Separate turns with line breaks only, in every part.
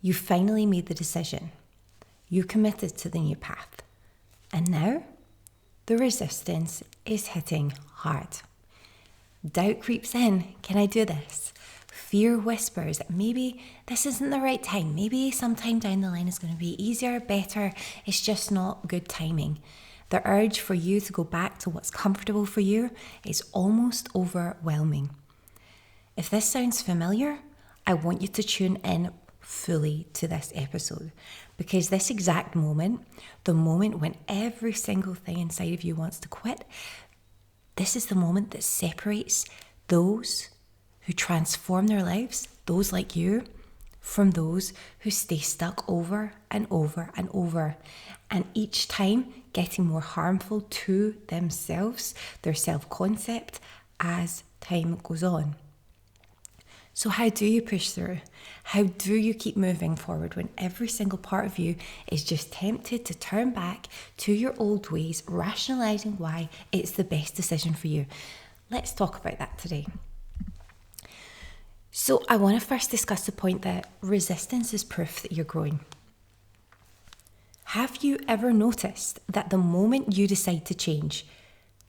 You finally made the decision. You committed to the new path. And now, the resistance is hitting hard. Doubt creeps in. Can I do this? Fear whispers that maybe this isn't the right time. Maybe sometime down the line is going to be easier, better. It's just not good timing. The urge for you to go back to what's comfortable for you is almost overwhelming. If this sounds familiar, I want you to tune in fully to this episode, because this exact moment, the moment when every single thing inside of you wants to quit, this is the moment that separates those who transform their lives, those like you, from those who stay stuck over and over and over, and each time getting more harmful to themselves, their self-concept, as time goes on. So how do you push through? How do you keep moving forward when every single part of you is just tempted to turn back to your old ways, rationalizing why it's the best decision for you? Let's talk about that today. So I want to first discuss the point that resistance is proof that you're growing. Have you ever noticed that the moment you decide to change,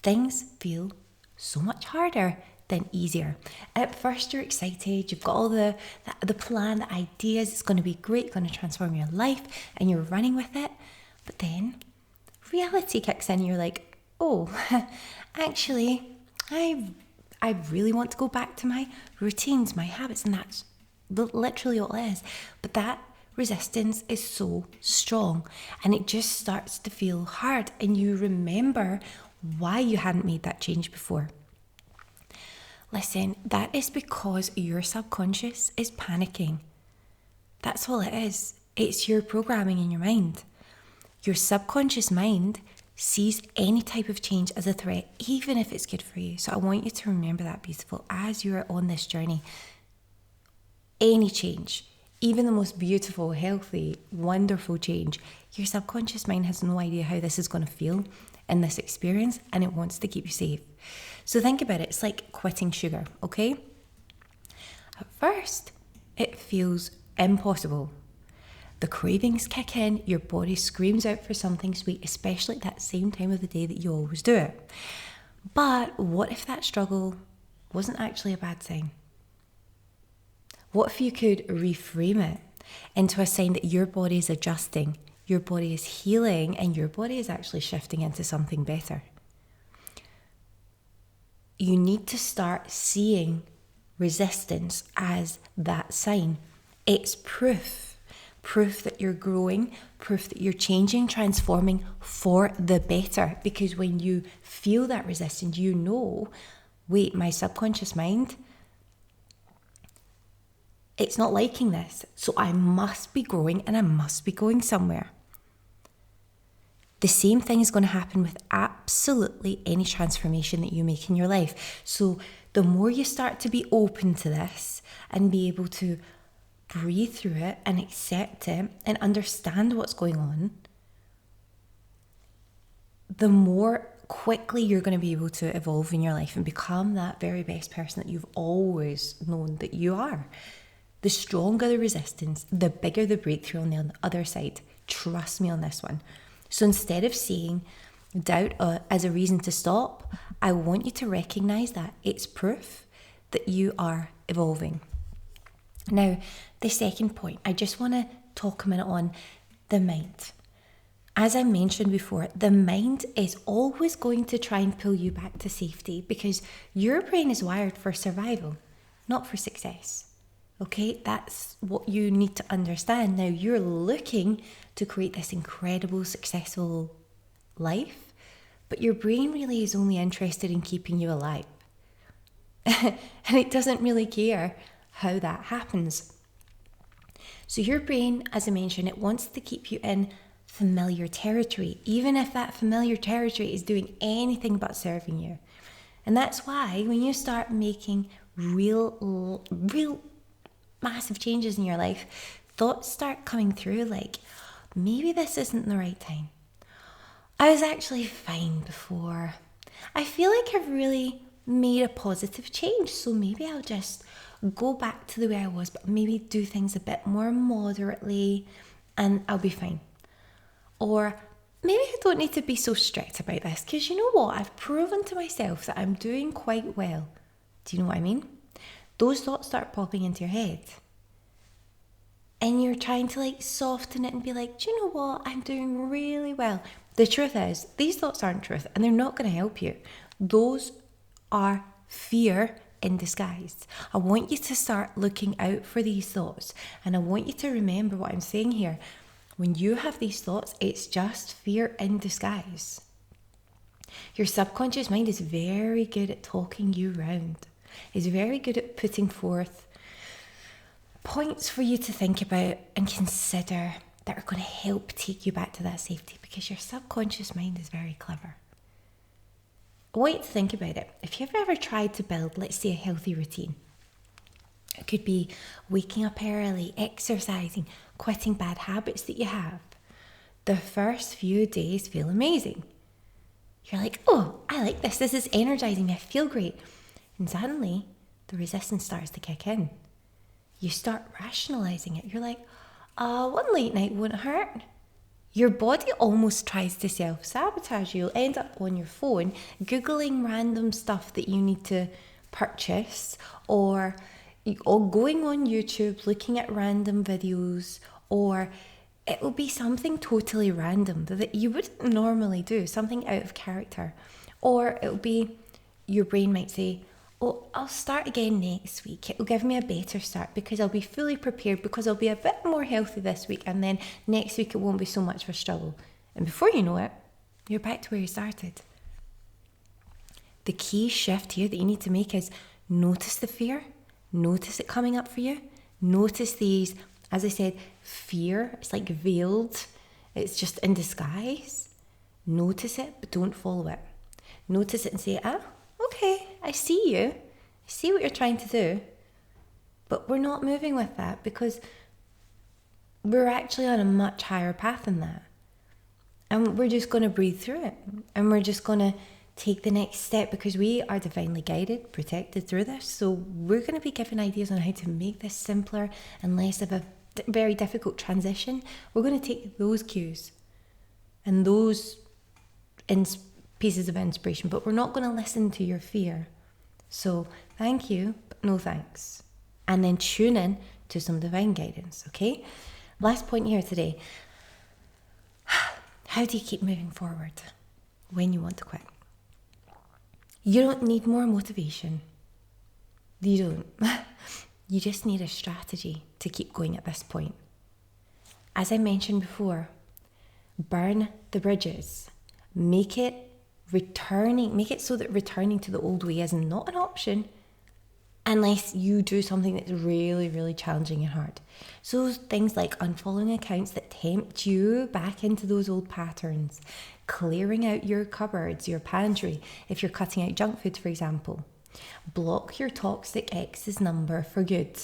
things feel so much harder than easier? At first you're excited, you've got all the plan, the ideas, it's going to be great, going to transform your life, and you're running with it. But then reality kicks in, you're like, oh, actually, I really want to go back to my routines, my habits, and that's literally all it is. But that resistance is so strong, and it just starts to feel hard, and you remember why you hadn't made that change before. Listen, that is because your subconscious is panicking. That's all it is. It's your programming in your mind. Your subconscious mind sees any type of change as a threat, even if it's good for you. So I want you to remember that, beautiful, as you're on this journey. Any change, even the most beautiful, healthy, wonderful change, your subconscious mind has no idea how this is going to feel in this experience, and it wants to keep you safe. So think about it. It's like quitting sugar, okay? At first, it feels impossible. The cravings kick in, your body screams out for something sweet, especially at that same time of the day that you always do it. But what if that struggle wasn't actually a bad sign? What if you could reframe it into a sign that your body is adjusting, your body is healing, and your body is actually shifting into something better? You need to start seeing resistance as that sign. It's proof that you're growing, proof that you're changing, transforming for the better. Because when you feel that resistance, you know, wait, my subconscious mind, it's not liking this. So I must be growing, and I must be going somewhere. The same thing is going to happen with absolutely any transformation that you make in your life. So the more you start to be open to this and be able to breathe through it and accept it and understand what's going on, the more quickly you're going to be able to evolve in your life and become that very best person that you've always known that you are. The stronger the resistance, the bigger the breakthrough on the other side. Trust me on this one. So instead of seeing doubt as a reason to stop, I want you to recognize that it's proof that you are evolving. Now, the second point, I just want to talk a minute on the mind. As I mentioned before, the mind is always going to try and pull you back to safety because your brain is wired for survival, not for success. Okay, that's what you need to understand. Now, you're looking to create this incredible, successful life, but your brain really is only interested in keeping you alive. And it doesn't really care how that happens. So your brain, as I mentioned, it wants to keep you in familiar territory, even if that familiar territory is doing anything but serving you. And that's why when you start making real massive changes in your life, thoughts start coming through like, maybe this isn't the right time. I was actually fine before. I feel like I've really made a positive change. So maybe I'll just go back to the way I was, but maybe do things a bit more moderately and I'll be fine. Or maybe I don't need to be so strict about this because you know what? I've proven to myself that I'm doing quite well. Do you know what I mean? Those thoughts start popping into your head. And you're trying to soften it and be like, do you know what? I'm doing really well. The truth is, these thoughts aren't truth and they're not going to help you. Those are fear in disguise. I want you to start looking out for these thoughts. And I want you to remember what I'm saying here. When you have these thoughts, it's just fear in disguise. Your subconscious mind is very good at talking you round. It's very good at putting forth points for you to think about and consider that are going to help take you back to that safety, because your subconscious mind is very clever. I want you to think about it. If you've ever tried to build, let's say, a healthy routine, it could be waking up early, exercising, quitting bad habits that you have. The first few days feel amazing. You're like, oh, I like this. This is energizing. I feel great. And suddenly, the resistance starts to kick in. You start rationalizing it. You're like, one late night won't hurt. Your body almost tries to self-sabotage you. You'll end up on your phone Googling random stuff that you need to purchase, or going on YouTube looking at random videos, or it will be something totally random that you wouldn't normally do, something out of character. Or it will be, your brain might say, oh, I'll start again next week. It will give me a better start because I'll be fully prepared, because I'll be a bit more healthy this week, and then next week it won't be so much of a struggle. And before you know it, you're back to where you started. The key shift here that you need to make is notice the fear, notice it coming up for you, notice these, as I said, fear, it's like veiled, it's just in disguise. Notice it, but don't follow it. Notice it and say, okay, I see you. I see what you're trying to do. But we're not moving with that because we're actually on a much higher path than that. And we're just going to breathe through it. And we're just going to take the next step because we are divinely guided, protected through this. So we're going to be given ideas on how to make this simpler and less of a very difficult transition. We're going to take those cues and those pieces of inspiration, but we're not going to listen to your fear. So thank you, but no thanks. And then tune in to some divine guidance, okay? Last point here today. How do you keep moving forward when you want to quit? You don't need more motivation. You don't. You just need a strategy to keep going at this point. As I mentioned before, burn the bridges. Make it so that returning to the old way is not an option unless you do something that's really, really challenging and hard. So things like unfollowing accounts that tempt you back into those old patterns, clearing out your cupboards, your pantry, if you're cutting out junk food, for example. Block your toxic ex's number for good.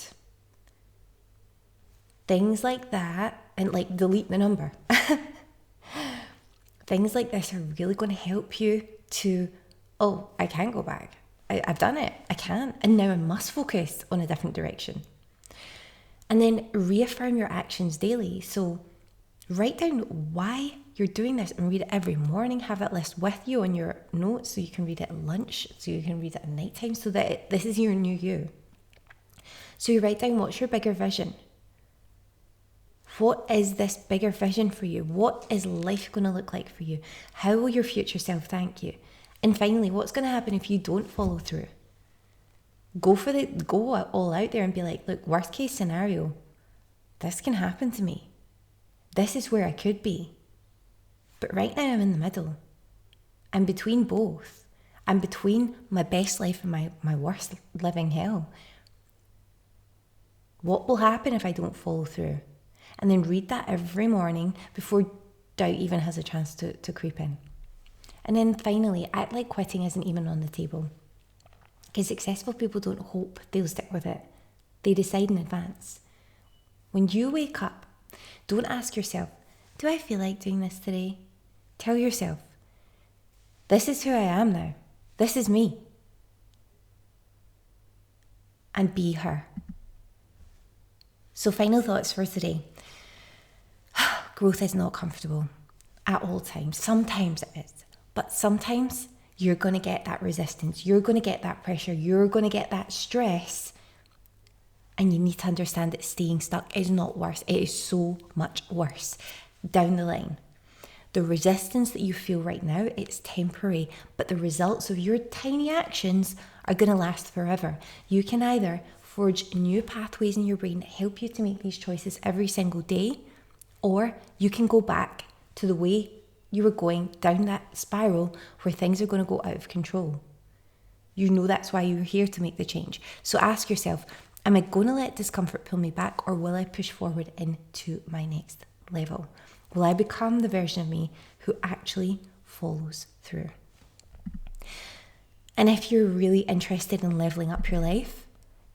Things like that, and delete the number. Things like this are really going to help you to, I can't go back. I've done it. I can't. And now I must focus on a different direction. And then reaffirm your actions daily. So write down why you're doing this and read it every morning. Have that list with you on your notes so you can read it at lunch, so you can read it at nighttime, so that this is your new you. So you write down, what's your bigger vision? What is this bigger vision for you? What is life going to look like for you? How will your future self thank you? And finally, what's going to happen if you don't follow through? Go all out there and be like, look, worst case scenario, this can happen to me. This is where I could be. But right now I'm in the middle. I'm between both. I'm between my best life and my worst living hell. What will happen if I don't follow through? And then read that every morning before doubt even has a chance to creep in. And then finally, act like quitting isn't even on the table. Because successful people don't hope they'll stick with it. They decide in advance. When you wake up, don't ask yourself, do I feel like doing this today? Tell yourself, this is who I am now. This is me. and be her. So final thoughts for today. Growth is not comfortable at all times. Sometimes it is, but sometimes you're going to get that resistance. You're going to get that pressure. You're going to get that stress. And you need to understand that staying stuck is not worse. It is so much worse down the line. The resistance that you feel right now, it's temporary, but the results of your tiny actions are going to last forever. You can either forge new pathways in your brain that help you to make these choices every single day, or you can go back to the way you were going down that spiral where things are going to go out of control. You know that's why you're here to make the change. So ask yourself, am I going to let discomfort pull me back, or will I push forward into my next level? Will I become the version of me who actually follows through? And if you're really interested in leveling up your life,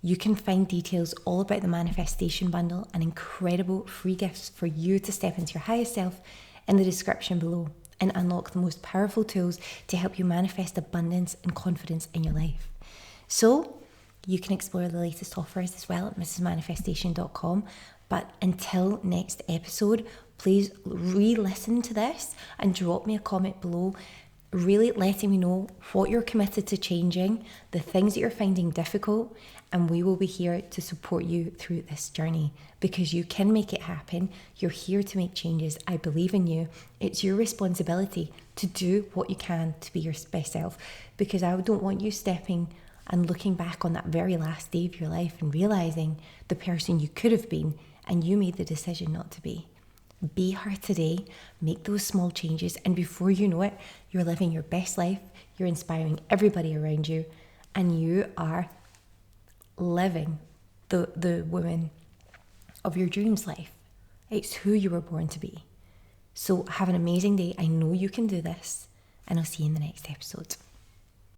you can find details all about the Manifestation Bundle and incredible free gifts for you to step into your highest self in the description below and unlock the most powerful tools to help you manifest abundance and confidence in your life. So you can explore the latest offers as well at mrsmanifestation.com. But until next episode, please re-listen to this and drop me a comment below, really letting me know what you're committed to changing, the things that you're finding difficult, and we will be here to support you through this journey because you can make it happen. You're here to make changes. I believe in you. It's your responsibility to do what you can to be your best self, because I don't want you stepping and looking back on that very last day of your life and realizing the person you could have been and you made the decision not to be. Be her today, make those small changes, and before you know it, you're living your best life, you're inspiring everybody around you, and you are living the woman of your dreams life. It's who you were born to be. So have an amazing day. I know you can do this, and I'll see you in the next episode.